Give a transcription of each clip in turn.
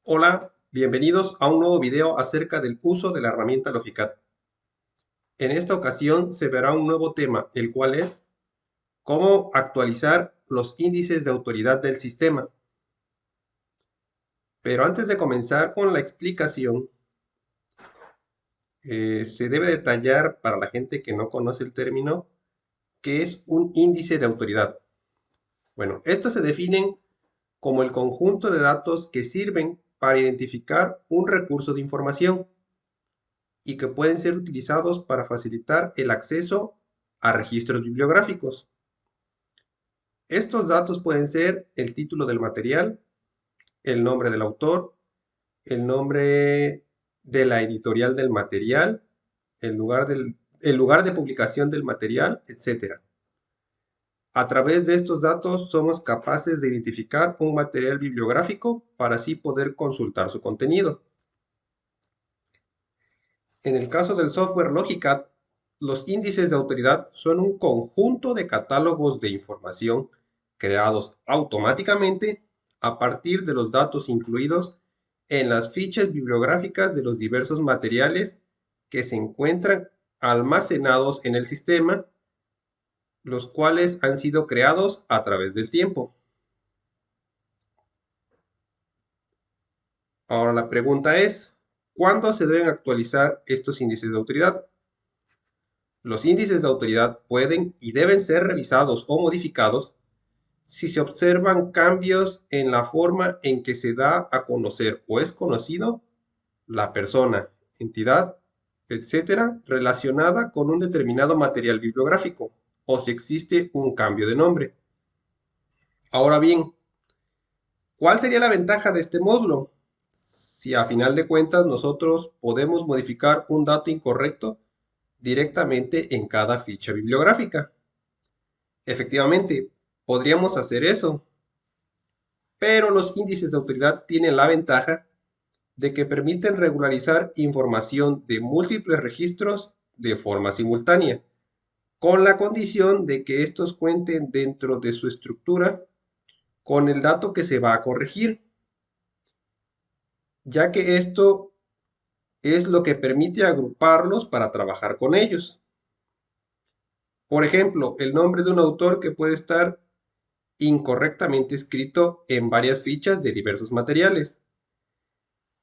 Hola, bienvenidos a un nuevo video acerca del uso de la herramienta Logicat. En esta ocasión se verá un nuevo tema, el cual es cómo actualizar los índices de autoridad del sistema. Pero antes de comenzar con la explicación, se debe detallar para la gente que no conoce el término qué es un índice de autoridad. Bueno, estos se definen como el conjunto de datos que sirven para identificar un recurso de información y que pueden ser utilizados para facilitar el acceso a registros bibliográficos. Estos datos pueden ser el título del material, el nombre del autor, el nombre de la editorial del material, el lugar de publicación del material, etc. A través de estos datos somos capaces de identificar un material bibliográfico para así poder consultar su contenido. En el caso del software Logicat, los índices de autoridad son un conjunto de catálogos de información creados automáticamente a partir de los datos incluidos en las fichas bibliográficas de los diversos materiales que se encuentran almacenados en el sistema, los cuales han sido creados a través del tiempo. Ahora la pregunta es, ¿cuándo se deben actualizar estos índices de autoridad? Los índices de autoridad pueden y deben ser revisados o modificados si se observan cambios en la forma en que se da a conocer o es conocido la persona, entidad, etcétera, relacionada con un determinado material bibliográfico o si existe un cambio de nombre. Ahora bien, ¿cuál sería la ventaja de este módulo? Si a final de cuentas nosotros podemos modificar un dato incorrecto directamente en cada ficha bibliográfica. Efectivamente, podríamos hacer eso, pero los índices de autoridad tienen la ventaja de que permiten regularizar información de múltiples registros de forma simultánea, con la condición de que estos cuenten dentro de su estructura con el dato que se va a corregir, ya que esto es lo que permite agruparlos para trabajar con ellos. Por ejemplo, el nombre de un autor que puede estar incorrectamente escrito en varias fichas de diversos materiales.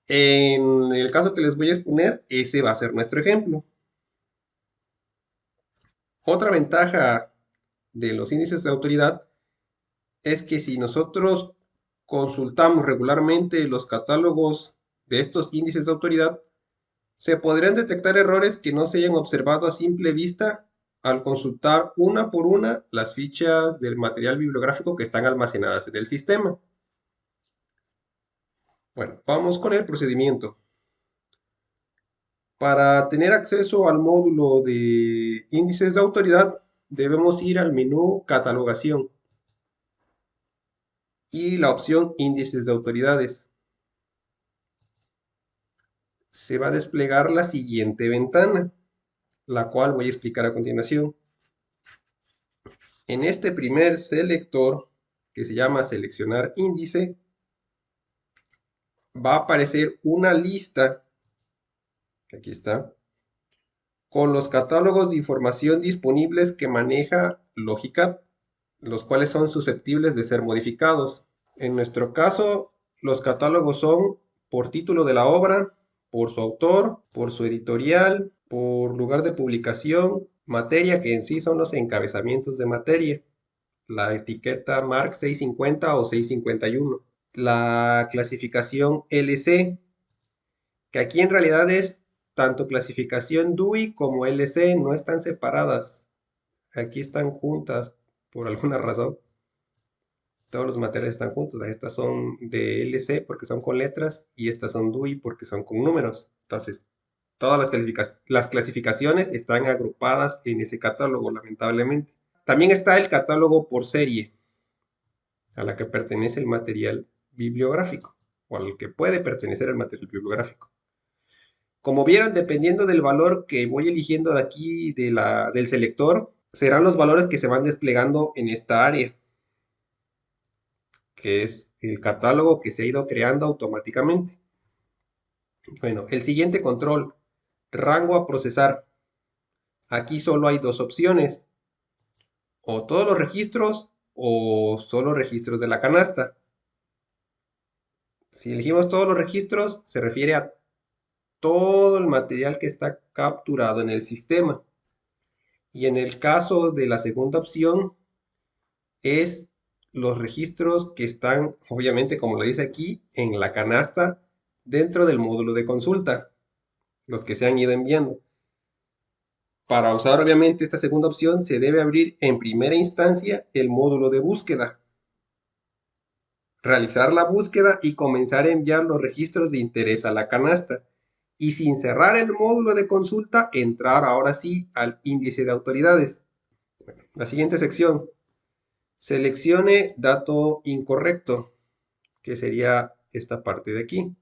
En el caso que les voy a exponer, ese va a ser nuestro ejemplo. Otra ventaja de los índices de autoridad es que si nosotros consultamos regularmente los catálogos de estos índices de autoridad, se podrían detectar errores que no se hayan observado a simple vista al consultar una por una las fichas del material bibliográfico que están almacenadas en el sistema. Bueno, vamos con el procedimiento. Para tener acceso al módulo de índices de autoridad, debemos ir al menú Catalogación y la opción Índices de autoridades. Se va a desplegar la siguiente ventana, la cual voy a explicar a continuación. En este primer selector, que se llama Seleccionar índice, va a aparecer una lista, que aquí está, con los catálogos de información disponibles que maneja Logicat, los cuales son susceptibles de ser modificados. En nuestro caso, los catálogos son por título de la obra, por su autor, por su editorial, por lugar de publicación, materia, que en sí son los encabezamientos de materia, la etiqueta MARC 650 o 651, la clasificación LC, que aquí en realidad es tanto clasificación DUI como LC, no están separadas, aquí están juntas por alguna razón. Todos los materiales están juntos. Estas son de LC porque son con letras y estas son DUI porque son con números. Entonces, todas las clasificaciones están agrupadas en ese catálogo, lamentablemente. También está el catálogo por serie, a la que pertenece el material bibliográfico, o al que puede pertenecer el material bibliográfico. Como vieron, dependiendo del valor que voy eligiendo de aquí del selector, serán los valores que se van desplegando en esta área. que es el catálogo que se ha ido creando automáticamente. Bueno, el siguiente control, rango a procesar. Aquí solo hay dos opciones, o todos los registros o solo registros de la canasta. Si elegimos todos los registros, se refiere a todo el material que está capturado en el sistema. Y en el caso de la segunda opción, es los registros que están, obviamente, como lo dice aquí, en la canasta dentro del módulo de consulta, los que se han ido enviando. Para usar, obviamente, esta segunda opción, se debe abrir en primera instancia el módulo de búsqueda, realizar la búsqueda y comenzar a enviar los registros de interés a la canasta. Y sin cerrar el módulo de consulta, entrar ahora sí al índice de autoridades. La siguiente sección, seleccione dato incorrecto, que sería esta parte de aquí.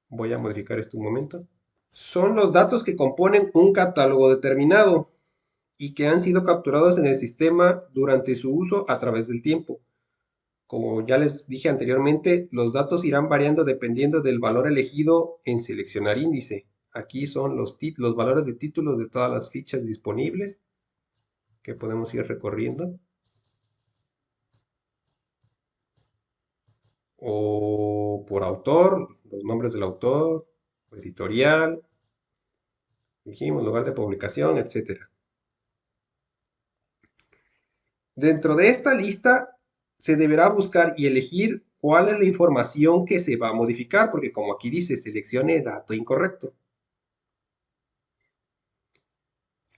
Voy a modificar esto un momento. Son los datos que componen un catálogo determinado y que han sido capturados en el sistema durante su uso a través del tiempo. Como ya les dije anteriormente, los datos irán variando dependiendo del valor elegido en seleccionar índice. Aquí son los valores de títulos de todas las fichas disponibles que podemos ir recorriendo. O por autor, los nombres del autor, editorial, dijimos, lugar de publicación, etcétera. Dentro de esta lista se deberá buscar y elegir cuál es la información que se va a modificar, porque como aquí dice, seleccione dato incorrecto.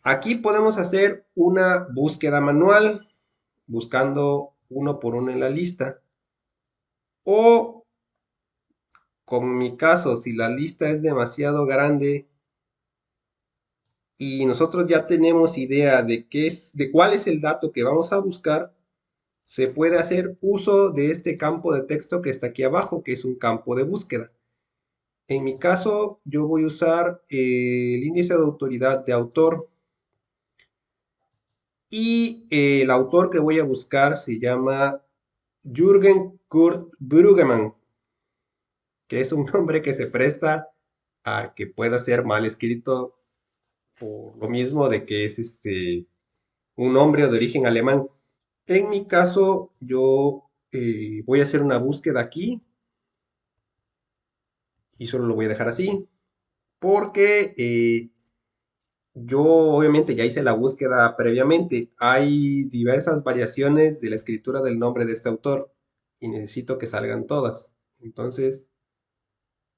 Aquí podemos hacer una búsqueda manual, buscando uno por uno en la lista. O, como en mi caso, si la lista es demasiado grande y nosotros ya tenemos idea de cuál es el dato que vamos a buscar, se puede hacer uso de este campo de texto que está aquí abajo, que es un campo de búsqueda. En mi caso, yo voy a usar el índice de autoridad de autor y el autor que voy a buscar se llama Jürgen Kurt Bruggemann, que es un nombre que se presta a que pueda ser mal escrito por lo mismo de que es un nombre de origen alemán. En mi caso, yo voy a hacer una búsqueda aquí y solo lo voy a dejar así porque yo obviamente ya hice la búsqueda previamente. Hay diversas variaciones de la escritura del nombre de este autor y necesito que salgan todas. Entonces,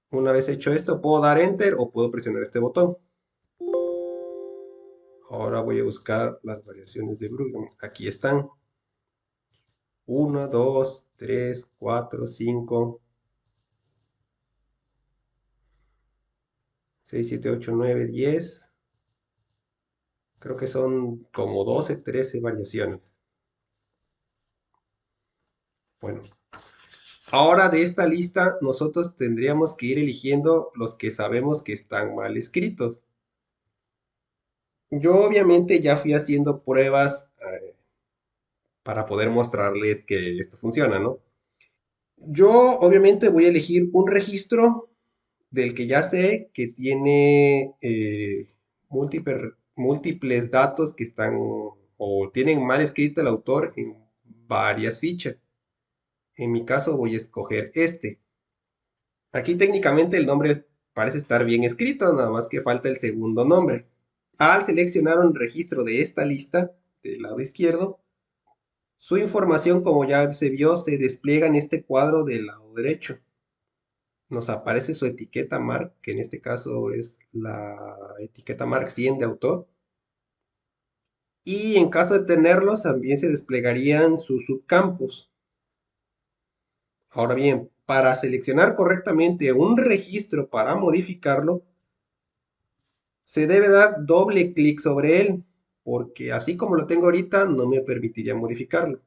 una vez hecho esto, puedo dar Enter o puedo presionar este botón. Ahora voy a buscar las variaciones de Bruggemann. Aquí están. 1, 2, 3, 4, 5, 6, 7, 8, 9, 10. Creo que son como 12, 13 variaciones. Bueno, ahora de esta lista nosotros tendríamos que ir eligiendo los que sabemos que están mal escritos. Yo obviamente ya fui haciendo pruebas para poder mostrarles que esto funciona, ¿no? Yo obviamente voy a elegir un registro del que ya sé que tiene múltiples datos que están o tienen mal escrito el autor en varias fichas. En mi caso voy a escoger este. Aquí técnicamente el nombre parece estar bien escrito, nada más que falta el segundo nombre. Al seleccionar un registro de esta lista, del lado izquierdo, su información, como ya se vio, se despliega en este cuadro del lado derecho. Nos aparece su etiqueta mark, que en este caso es la etiqueta mark 100 de autor. Y en caso de tenerlos, también se desplegarían sus subcampos. Ahora bien, para seleccionar correctamente un registro para modificarlo, se debe dar doble clic sobre él, porque así como lo tengo ahorita, no me permitiría modificarlo.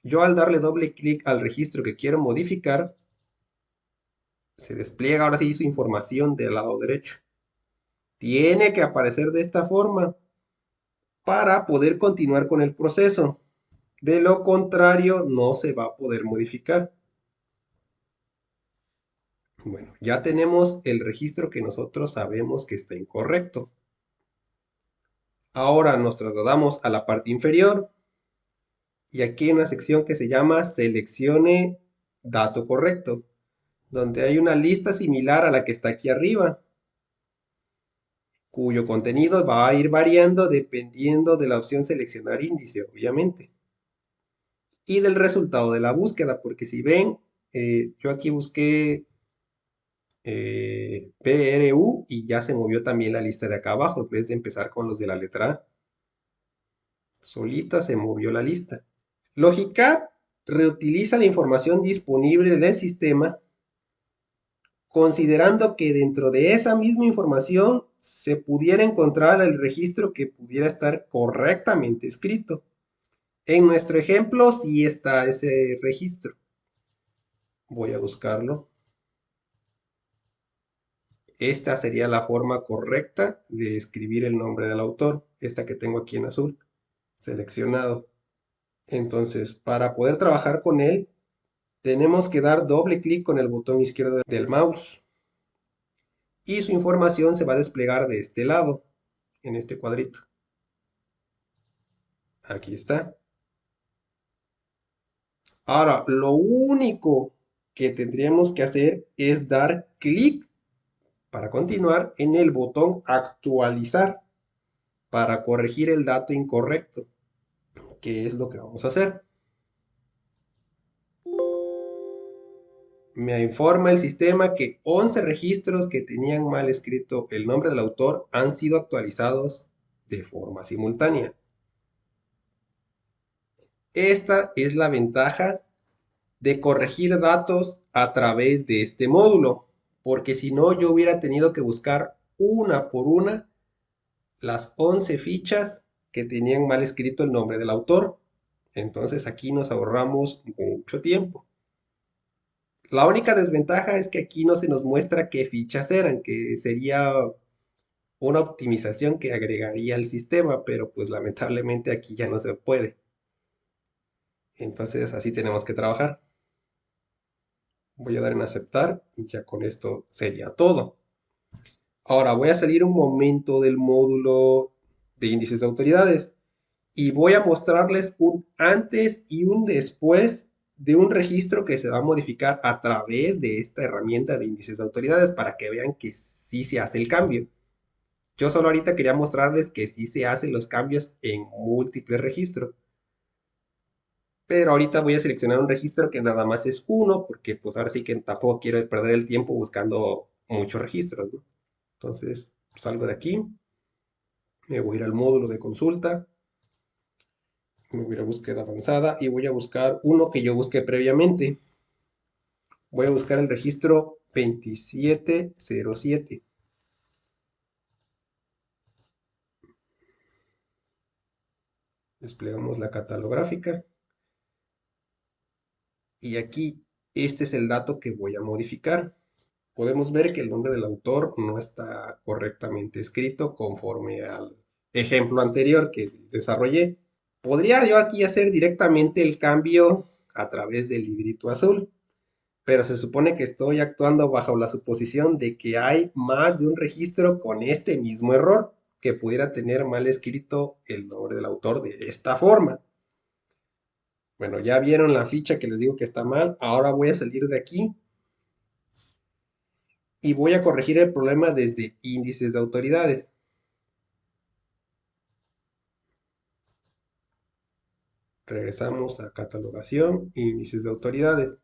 Yo al darle doble clic al registro que quiero modificar, se despliega ahora sí su información del lado derecho. Tiene que aparecer de esta forma para poder continuar con el proceso. De lo contrario, no se va a poder modificar. Bueno, ya tenemos el registro que nosotros sabemos que está incorrecto. Ahora nos trasladamos a la parte inferior y aquí hay una sección que se llama Seleccione dato correcto, donde hay una lista similar a la que está aquí arriba, cuyo contenido va a ir variando dependiendo de la opción seleccionar índice, obviamente, y del resultado de la búsqueda, porque si ven, yo aquí busqué PRU y ya se movió también la lista de acá abajo, en vez de empezar con los de la letra A. Solita se movió la lista. Logicat reutiliza la información disponible del sistema, considerando que dentro de esa misma información se pudiera encontrar el registro que pudiera estar correctamente escrito. En nuestro ejemplo sí está ese registro. Voy a buscarlo. Esta sería la forma correcta de escribir el nombre del autor, esta que tengo aquí en azul, seleccionado. Entonces, para poder trabajar con él, tenemos que dar doble clic con el botón izquierdo del mouse y su información se va a desplegar de este lado, en este cuadrito. Aquí está. Ahora, lo único que tendríamos que hacer es dar clic para continuar en el botón actualizar para corregir el dato incorrecto, que es lo que vamos a hacer. Me informa el sistema que 11 registros que tenían mal escrito el nombre del autor han sido actualizados de forma simultánea. Esta es la ventaja de corregir datos a través de este módulo, porque si no yo hubiera tenido que buscar una por una las 11 fichas que tenían mal escrito el nombre del autor. Entonces aquí nos ahorramos mucho tiempo. La única desventaja es que aquí no se nos muestra qué fichas eran, que sería una optimización que agregaría al sistema, pero pues lamentablemente aquí ya no se puede. Entonces así tenemos que trabajar. Voy a dar en aceptar y ya con esto sería todo. Ahora voy a salir un momento del módulo de índices de autoridades y voy a mostrarles un antes y un después de un registro que se va a modificar a través de esta herramienta de índices de autoridades para que vean que sí se hace el cambio. Yo solo ahorita quería mostrarles que sí se hacen los cambios en múltiples registros. Pero ahorita voy a seleccionar un registro que nada más es uno, porque pues ahora sí que tampoco quiero perder el tiempo buscando muchos registros, ¿no? Entonces salgo de aquí, me voy a ir al módulo de consulta, me voy a ir a búsqueda avanzada y voy a buscar uno que yo busqué previamente. Voy a buscar el registro 2707. Desplegamos la catalográfica. Y aquí este es el dato que voy a modificar. Podemos ver que el nombre del autor no está correctamente escrito conforme al ejemplo anterior que desarrollé. Podría yo aquí hacer directamente el cambio a través del librito azul, pero se supone que estoy actuando bajo la suposición de que hay más de un registro con este mismo error, que pudiera tener mal escrito el nombre del autor de esta forma. Bueno, ya vieron la ficha que les digo que está mal. Ahora voy a salir de aquí y voy a corregir el problema desde índices de autoridades. Regresamos a catalogación, índices de autoridades.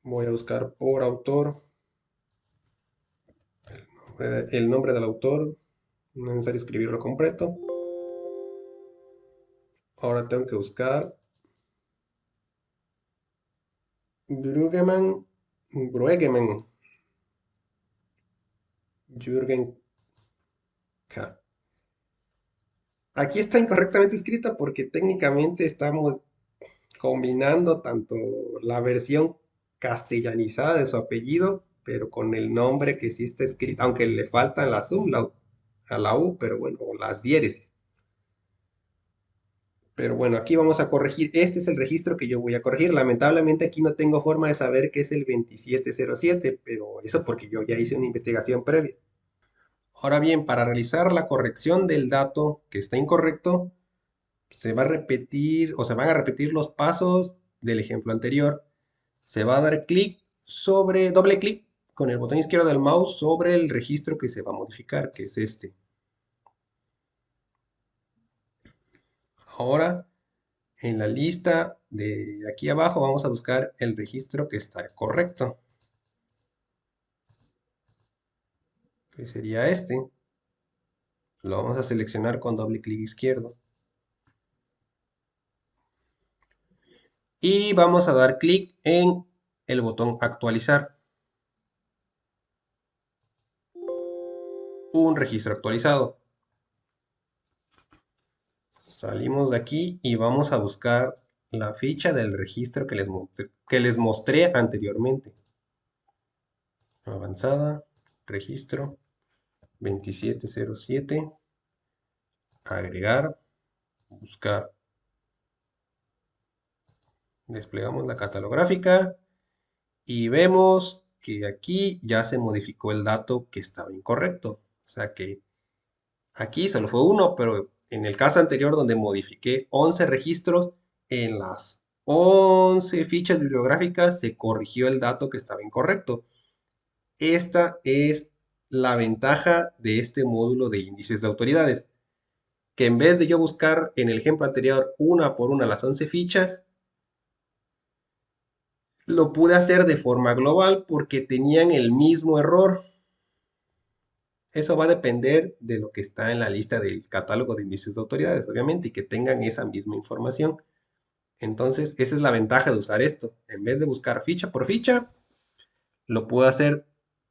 Voy a buscar por autor el nombre del autor. No es necesario escribirlo completo. Ahora tengo que buscar Brueggemann, Jürgen K. Aquí está incorrectamente escrita porque técnicamente estamos combinando tanto la versión castellanizada de su apellido, pero con el nombre que sí está escrito, aunque le faltan las umlaut a la U, pero bueno, las diéresis. Pero bueno, aquí vamos a corregir. Este es el registro que yo voy a corregir. Lamentablemente aquí no tengo forma de saber qué es el 2707, pero eso porque yo ya hice una investigación previa. Ahora bien, para realizar la corrección del dato que está incorrecto, se va a repetir o se van a repetir los pasos del ejemplo anterior. Se va a dar doble clic con el botón izquierdo del mouse sobre el registro que se va a modificar, que es este. Ahora, en la lista de aquí abajo vamos a buscar el registro que está correcto, que sería este. Lo vamos a seleccionar con doble clic izquierdo. Y vamos a dar clic en el botón actualizar. Un registro actualizado. Salimos de aquí y vamos a buscar la ficha del registro que les mostré anteriormente. Avanzada, registro 2707, agregar, buscar. Desplegamos la catalográfica y vemos que aquí ya se modificó el dato que estaba incorrecto. O sea que aquí solo fue uno, pero en el caso anterior donde modifiqué 11 registros, en las 11 fichas bibliográficas se corrigió el dato que estaba incorrecto. Esta es la ventaja de este módulo de índices de autoridades, que en vez de yo buscar en el ejemplo anterior una por una las 11 fichas, lo pude hacer de forma global porque tenían el mismo error. Eso va a depender de lo que está en la lista del catálogo de índices de autoridades, obviamente, y que tengan esa misma información. Entonces, esa es la ventaja de usar esto. En vez de buscar ficha por ficha, lo puedo hacer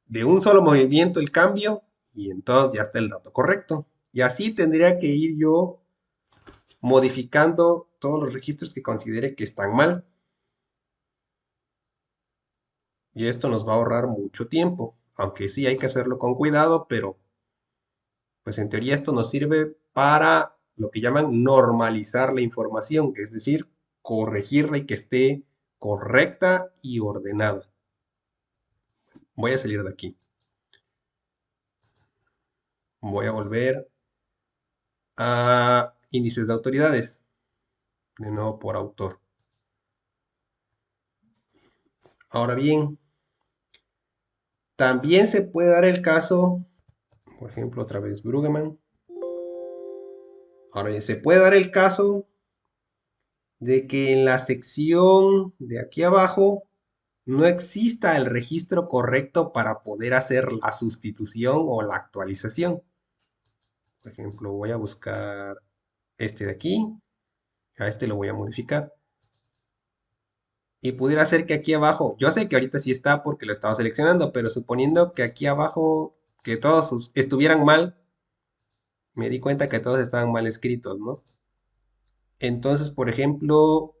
de un solo movimiento el cambio y entonces ya está el dato correcto. Y así tendría que ir yo modificando todos los registros que considere que están mal. Y esto nos va a ahorrar mucho tiempo. Aunque sí hay que hacerlo con cuidado, pero pues en teoría esto nos sirve para lo que llaman normalizar la información, que es decir, corregirla y que esté correcta y ordenada. Voy a salir de aquí. Voy a volver a índices de autoridades. De nuevo por autor. Ahora bien, también se puede dar el caso, por ejemplo, otra vez Brueggemann. Ahora bien, se puede dar el caso de que en la sección de aquí abajo no exista el registro correcto para poder hacer la sustitución o la actualización. Por ejemplo, voy a buscar este de aquí, a este lo voy a modificar. Y pudiera ser que aquí abajo, yo sé que ahorita sí está porque lo estaba seleccionando, pero suponiendo que aquí abajo, que todos estuvieran mal, me di cuenta que todos estaban mal escritos, ¿no? Entonces, por ejemplo,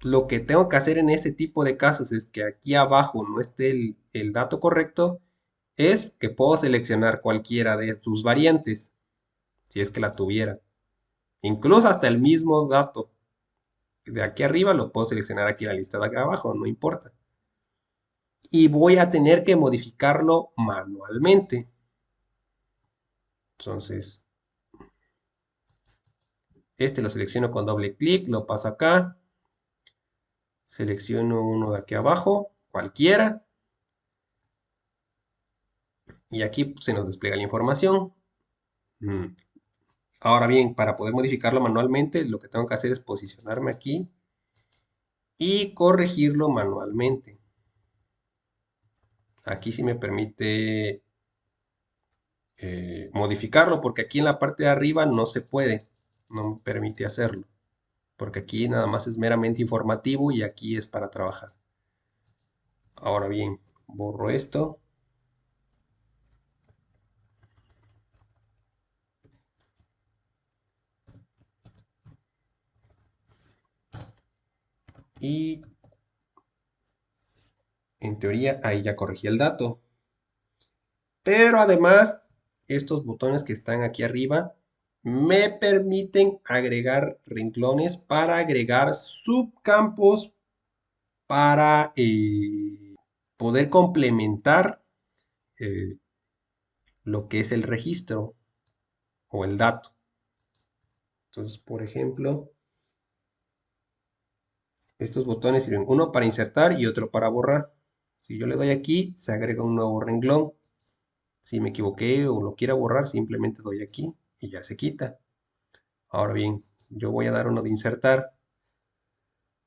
lo que tengo que hacer en ese tipo de casos es que aquí abajo no esté el dato correcto, es que puedo seleccionar cualquiera de sus variantes, si es que la tuviera. Incluso hasta el mismo dato de aquí arriba lo puedo seleccionar aquí en la lista de acá abajo, no importa. Y voy a tener que modificarlo manualmente. Entonces, este lo selecciono con doble clic, lo paso acá, selecciono uno de aquí abajo, cualquiera, y aquí se nos despliega la información. Ahora bien, para poder modificarlo manualmente, lo que tengo que hacer es posicionarme aquí y corregirlo manualmente. Aquí sí me permite modificarlo porque aquí en la parte de arriba no se puede, no me permite hacerlo. Porque aquí nada más es meramente informativo y aquí es para trabajar. Ahora bien, borro esto. Y en teoría ahí ya corregí el dato. Pero además, estos botones que están aquí arriba me permiten agregar renglones para agregar subcampos para poder complementar eh, lo que es el registro o el dato. Entonces, por ejemplo, estos botones sirven uno para insertar y otro para borrar. Si yo le doy aquí, se agrega un nuevo renglón. Si me equivoqué o lo quiero borrar, simplemente doy aquí y ya se quita. Ahora bien, yo voy a dar uno de insertar.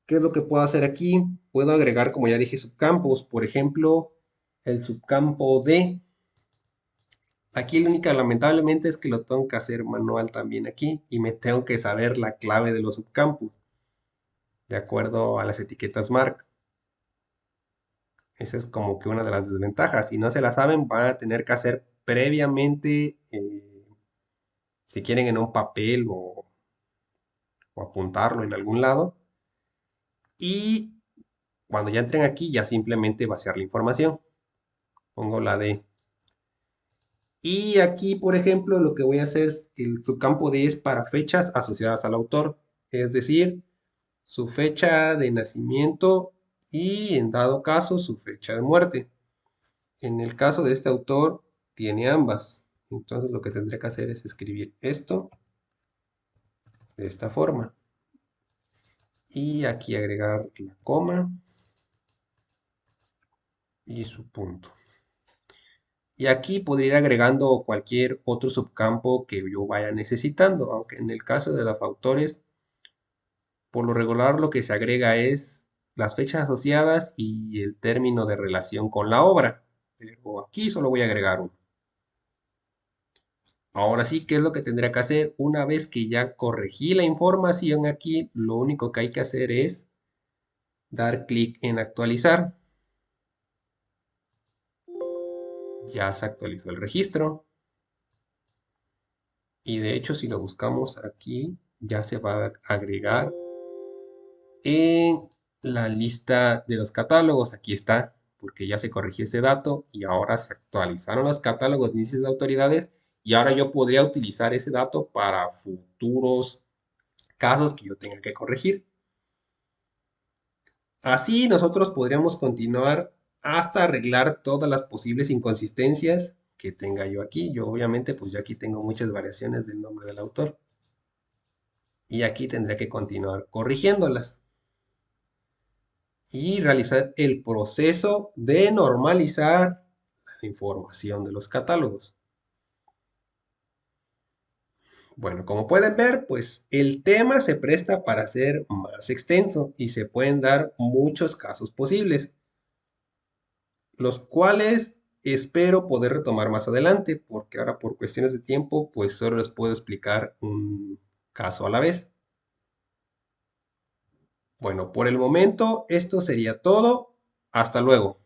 ¿Qué es lo que puedo hacer aquí? Puedo agregar, como ya dije, subcampos. Por ejemplo, el subcampo D. Aquí la única, lamentablemente, es que lo tengo que hacer manual también aquí y me tengo que saber la clave de los subcampos, de acuerdo a las etiquetas MARC. Esa es como que una de las desventajas. Si no se la saben, van a tener que hacer previamente, si quieren en un papel o apuntarlo en algún lado. Y cuando ya entren aquí, ya simplemente vaciar la información. Pongo la D. Y aquí, por ejemplo, lo que voy a hacer es que el subcampo D es para fechas asociadas al autor. Es decir, su fecha de nacimiento y, en dado caso, su fecha de muerte. En el caso de este autor, tiene ambas. Entonces lo que tendré que hacer es escribir esto de esta forma. Y aquí agregar la coma y su punto. Y aquí podría ir agregando cualquier otro subcampo que yo vaya necesitando, aunque en el caso de los autores, por lo regular lo que se agrega es las fechas asociadas y el término de relación con la obra. Pero aquí solo voy a agregar uno. Ahora sí, ¿qué es lo que tendría que hacer? Una vez que ya corregí la información aquí, lo único que hay que hacer es dar clic en actualizar. Ya se actualizó el registro. Y de hecho, si lo buscamos aquí, ya se va a agregar en la lista de los catálogos. Aquí está, porque ya se corrigió ese dato y ahora se actualizaron los catálogos de índices de autoridades y ahora yo podría utilizar ese dato para futuros casos que yo tenga que corregir. Así nosotros podríamos continuar hasta arreglar todas las posibles inconsistencias que tenga yo aquí. Yo obviamente pues yo aquí tengo muchas variaciones del nombre del autor y aquí tendré que continuar corrigiéndolas y realizar el proceso de normalizar la información de los catálogos. Bueno, como pueden ver, pues el tema se presta para ser más extenso y se pueden dar muchos casos posibles, los cuales espero poder retomar más adelante, porque ahora por cuestiones de tiempo, pues solo les puedo explicar un caso a la vez. Bueno, por el momento esto sería todo. Hasta luego.